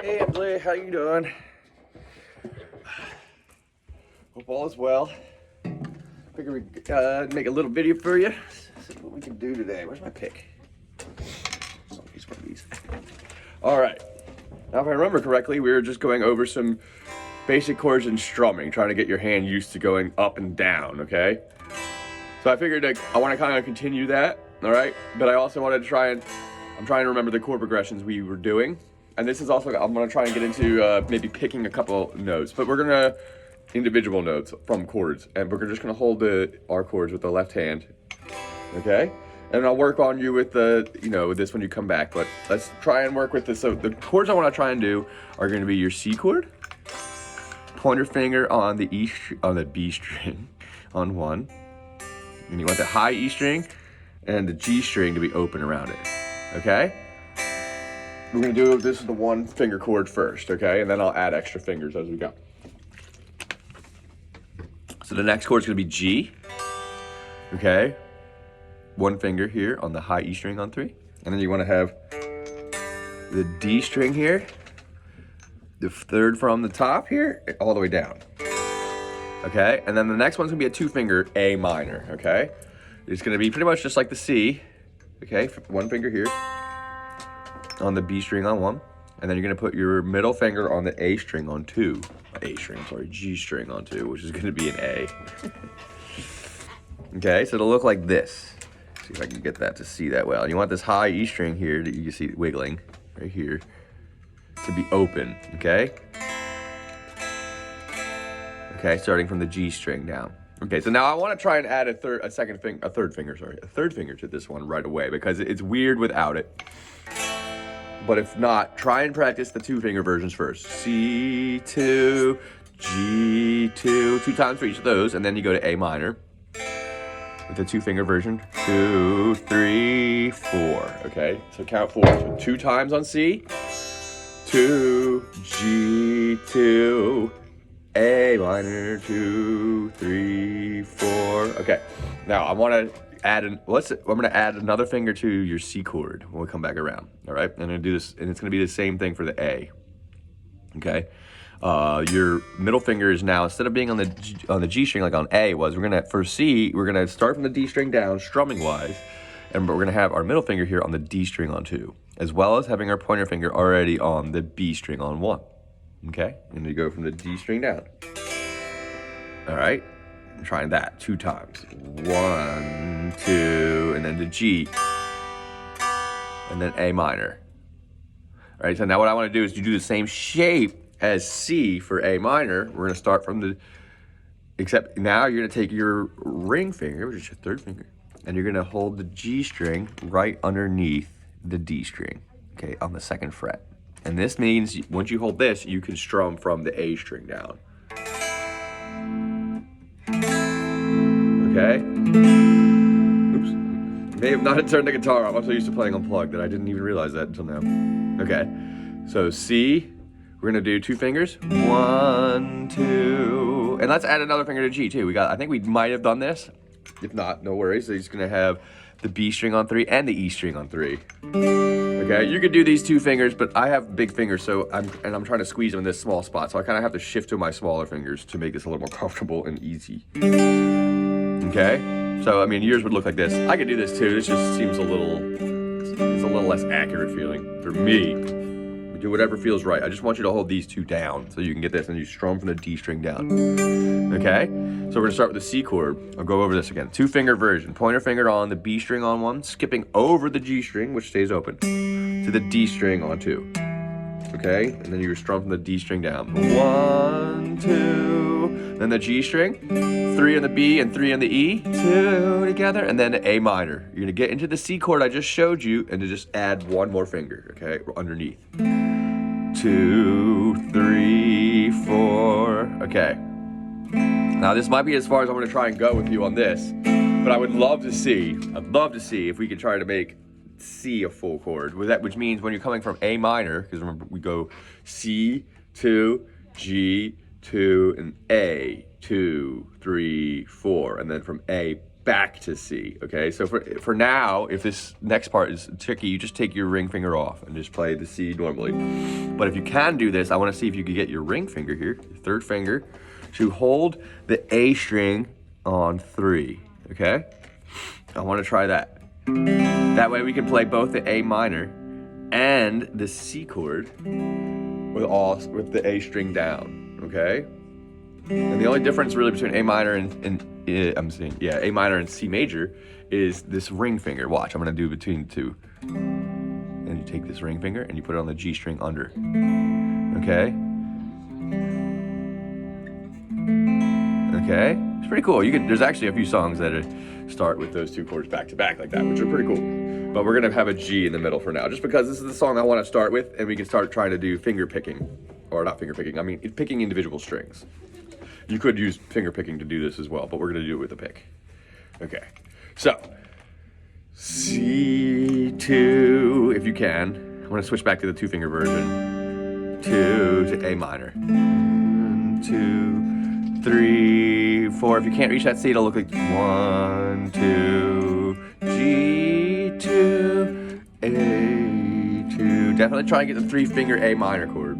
Hey Emsley, how you doing? Hope all is well. Figure we make a little video for you. See what we can do today. Where's my pick? Oh, he's one of these. All right. Now, if I remember correctly, we were just going over some basic chords and strumming, trying to get your hand used to going up and down. Okay. So I figured I want to kind of continue that. All right. But I also wanted to try and I'm trying to remember the chord progressions we were doing. And this is also, I'm gonna try and get into maybe picking a couple notes, but we're gonna individual notes from chords, and we're just gonna hold our chords with the left hand, okay? And I'll work on you with with this when you come back, but let's try and work with this. So the chords I wanna try and do are gonna be your C chord, pointer finger on the B string on one, and you want the high E string and the G string to be open around it, okay? We're gonna do this is the one finger chord first, okay? And then I'll add extra fingers as we go. So the next chord is gonna be G, okay? One finger here on the high E string on 3. And then you wanna have the D string here, the third from the top here, all the way down, okay? And then the next one's gonna be a 2-finger A minor, okay? It's gonna be pretty much just like the C, okay? One finger here, on the B string on 1, and then you're gonna put your middle finger on the A string on 2. G string on 2, which is gonna be an A. Okay, so it'll look like this. See if I can get that to see that well. And you want this high E string here that you can see wiggling right here to be open, okay? Okay, starting from the G string down. Okay, so now I want to try and add a third finger to this one right away because it's weird without it. But if not, try and practice the 2-finger versions first. C2, G2, 2 times for each of those, and then you go to A minor with the 2-finger version. 2, 3, 4. Okay, so count 4. So 2 times on C, 2, G2, A minor, 2, 3, 4. Okay, now I want to add I'm gonna add another finger to your C chord when we come back around. All right, I'm gonna do this, and it's gonna be the same thing for the A. Okay, your middle finger is now, instead of being on the G string like on A was, for C we're gonna start from the D string down strumming wise, and we're gonna have our middle finger here on the D string on 2, as well as having our pointer finger already on the B string on 1. Okay, and you go from the D string down. All right. Trying that 2 times. 1, 2, and then the G, and then A minor. All right, so now what I want to do is you do the same shape as C for A minor. We're going to start from except now you're going to take your ring finger, which is your 3rd finger, and you're going to hold the G string right underneath the D string, okay, on the 2nd fret. And this means once you hold this, you can strum from the A string down. Okay. Oops. May have not turned the guitar off. I'm so used to playing unplugged that I didn't even realize that until now. Okay. So C, we're gonna do 2 fingers. 1, 2, and let's add another finger to G too. I think we might have done this. If not, no worries. So he's gonna have the B string on 3 and the E string on 3. Okay, you could do these 2 fingers, but I have big fingers, so I'm trying to squeeze them in this small spot, so I kind of have to shift to my smaller fingers to make this a little more comfortable and easy. Okay, so I mean yours would look like this. I could do this too. This just seems it's a little less accurate feeling for me. Do whatever feels right. I just want you to hold these 2 down so you can get this, and you strum from the D string down. Okay, so we're gonna start with the C chord. I'll go over this again. 2-finger version. Pointer finger on the B string on 1, skipping over the G string, which stays open, to the D string on 2. Okay, and then you strum from the D string down. 1, 2, then the G string, 3 on the B and 3 on the E, 2 together, and then A minor. You're gonna get into the C chord I just showed you, and to just add 1 more finger, okay, underneath. 2, 3, 4. Okay. Now this might be as far as I'm gonna try and go with you on this, but I'd love to see if we could try to make C a full chord, which means when you're coming from A minor, because remember we go C, 2, G, 2, and A, 2, 3, 4, and then from A back to C, okay? So for now, if this next part is tricky, you just take your ring finger off and just play the C normally. But if you can do this, I wanna see if you can get your ring finger here, your third finger, to hold the A string on 3, okay? I wanna try that. That way we can play both the A minor and the C chord with the A string down, okay? And the only difference really between A minor and A minor and C major is this ring finger. Watch, I'm gonna do between the two. And you take this ring finger and you put it on the G string under, okay? Okay, it's pretty cool. There's actually a few songs that start with those two chords back to back like that, which are pretty cool. But we're gonna have a G in the middle for now, just because this is the song I wanna start with, and we can start trying to do finger picking. Or not finger picking, I mean picking individual strings. You could use finger picking to do this as well, but we're gonna do it with a pick. Okay, so C2, if you can. I'm gonna switch back to the 2-finger version. 2 to A minor. 1, 2, 3, 4. If you can't reach that C, it'll look like 1, 2, G2, A2. Definitely try and get the 3-finger A minor chord,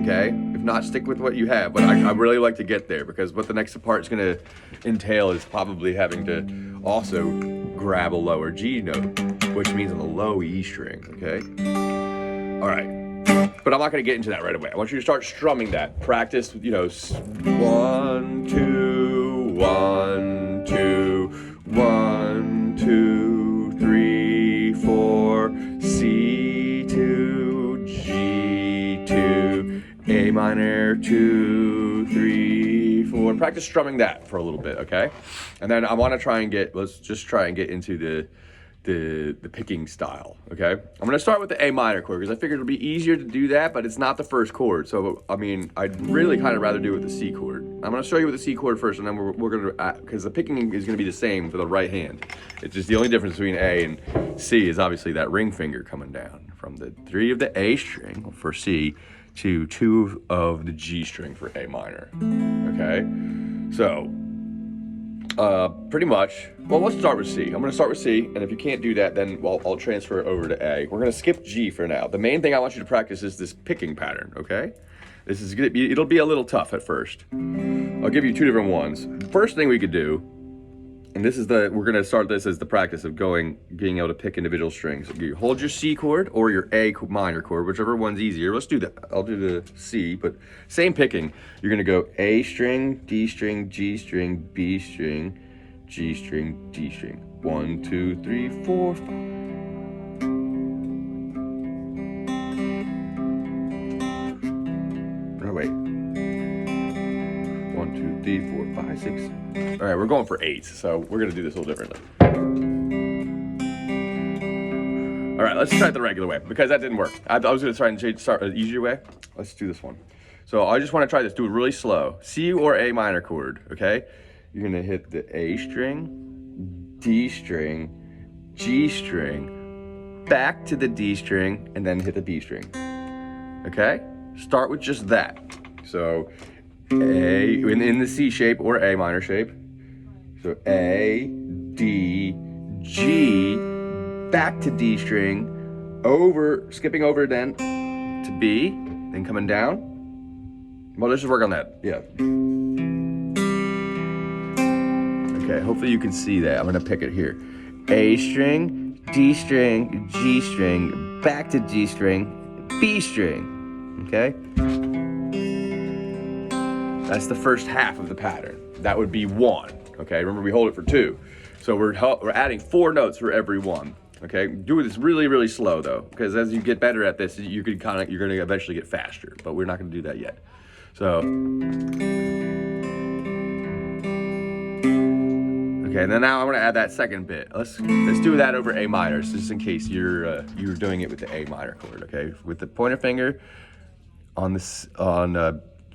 okay? If not, stick with what you have, but I really like to get there, because what the next part is gonna entail is probably having to also grab a lower G note, which means a low E string, okay? All right, but I'm not gonna get into that right away. I want you to start strumming that. Practice, 1, 2, 1, 2, 1, 2, 3, 4, C2, G2, A minor, 2, 3, 4. Practice strumming that for a little bit, okay? And then I want to let's just try and get into the picking style, okay? I'm gonna start with the A minor chord, because I figured it'll be easier to do that, but it's not the first chord. So, I mean, I'd really kind of rather do it with the C chord. I'm gonna show you with the C chord first, and then we're gonna, because the picking is gonna be the same for the right hand. It's just the only difference between A and C is obviously that ring finger coming down from the 3 of the A string for C to 2 of the G string for A minor, okay? So, pretty much, well, let's start with C. I'm gonna start with C, and if you can't do that, then I'll transfer it over to A. We're gonna skip G for now. The main thing I want you to practice is this picking pattern, okay? This is gonna be, it'll be a little tough at first. I'll give you 2 different ones. First thing we could do, and we're gonna start this as the practice of being able to pick individual strings. You hold your C chord or your A minor chord, whichever one's easier. Let's do that. I'll do the C, but same picking. You're gonna go A string, D string, G string, B string, G string, D string. 1, 2, 3, 4, 5. Oh, wait. 1, 2, 3, 4, 5, 6. All right, we're going for 8, so we're gonna do this a little differently. All right, let's try it the regular way, because that didn't work. I was gonna try and start an easier way. Let's do this one. So I just wanna try this, do it really slow. C or A minor chord, okay? You're gonna hit the A string, D string, G string, back to the D string, and then hit the B string, okay? Start with just that. So A, in the C shape or A minor shape. So A, D, G, back to D string, skipping over then to B, then coming down. Well, let's just work on that, yeah. Okay, hopefully you can see that. I'm gonna pick it here. A string, D string, G string, back to G string, B string, okay? That's the first half of the pattern. That would be 1, okay? Remember, we hold it for 2. So we're adding 4 notes for every one, okay? Do this really, really slow though, because as you get better at this, you're gonna eventually get faster, but we're not gonna do that yet. So, okay, and then now I'm gonna add that second bit. Let's do that over A minor, just in case you're doing it with the A minor chord, okay? With the pointer finger on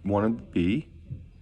one of the B,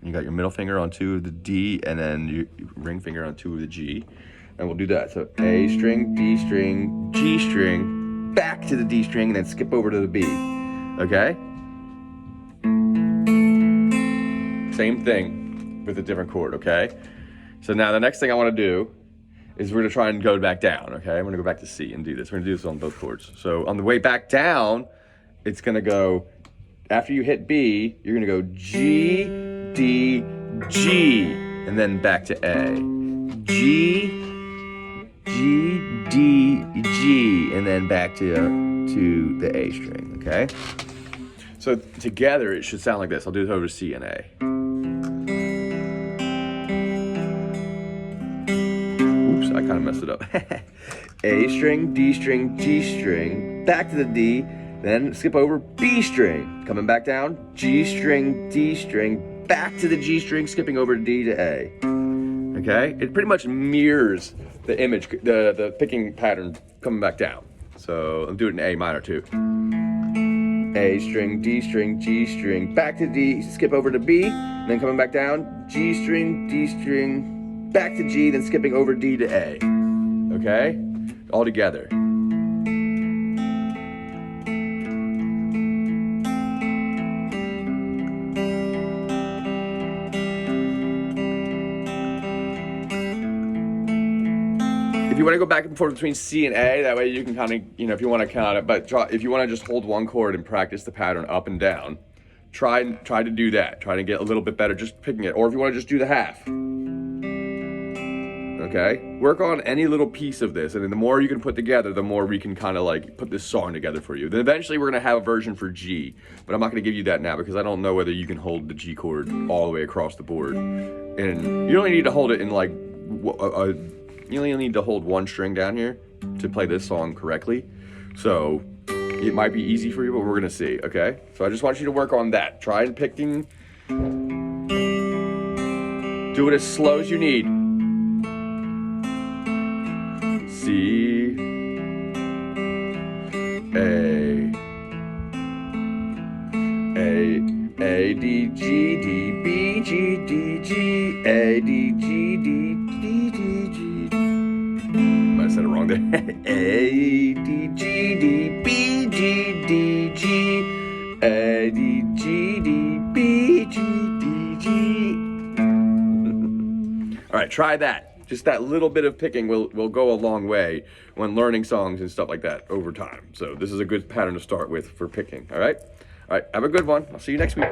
you got your middle finger on 2 of the D, and then your ring finger on 2 of the G, and we'll do that. So A string, D string, G string, back to the D string, and then skip over to the B, okay? Same thing with a different chord, okay? So now the next thing I want to do is we're going to try and go back down, okay? I'm going to go back to C and do this. We're going to do this on both chords. So on the way back down, it's going to go, after you hit B, you're going to go G, D, G, and then back to A. G, G, D, G, and then back to the A string, okay? So together, it should sound like this. I'll do it over C and A. Oops, I kind of messed it up. A string, D string, G string, back to the D, then skip over B string, coming back down, G string, D string, back to the G string, skipping over D to A. Okay? It pretty much mirrors the image, the picking pattern coming back down. So I'll do it in A minor too. A string, D string, G string, back to D, skip over to B, then coming back down, G string, D string, back to G, then skipping over D to A. Okay? All together. If you want to go back and forth between C and A, that way you can kind of, if you want to count it, but if you want to just hold one chord and practice the pattern up and down, try to do that. Try to get a little bit better just picking it. Or if you want to just do the half. Okay? Work on any little piece of this, and then the more you can put together, the more we can kind of like put this song together for you. Then eventually we're going to have a version for G, but I'm not going to give you that now because I don't know whether you can hold the G chord all the way across the board. And you only need to hold it in like you only need to hold one string down here to play this song correctly. So it might be easy for you, but we're gonna see, okay? So I just want you to work on that. Try and picking. Do it as slow as you need. C, A, D, G, D, B, G, D, G, A, D, G, D, D, D, G. Might have said it wrong there. A, D, G, D, B, G, D, G, A, D, G, D, B, G, D, G. All right, try that. Just that little bit of picking will go a long way when learning songs and stuff like that over time. So this is a good pattern to start with for picking, all right? All right, have a good one. I'll see you next week.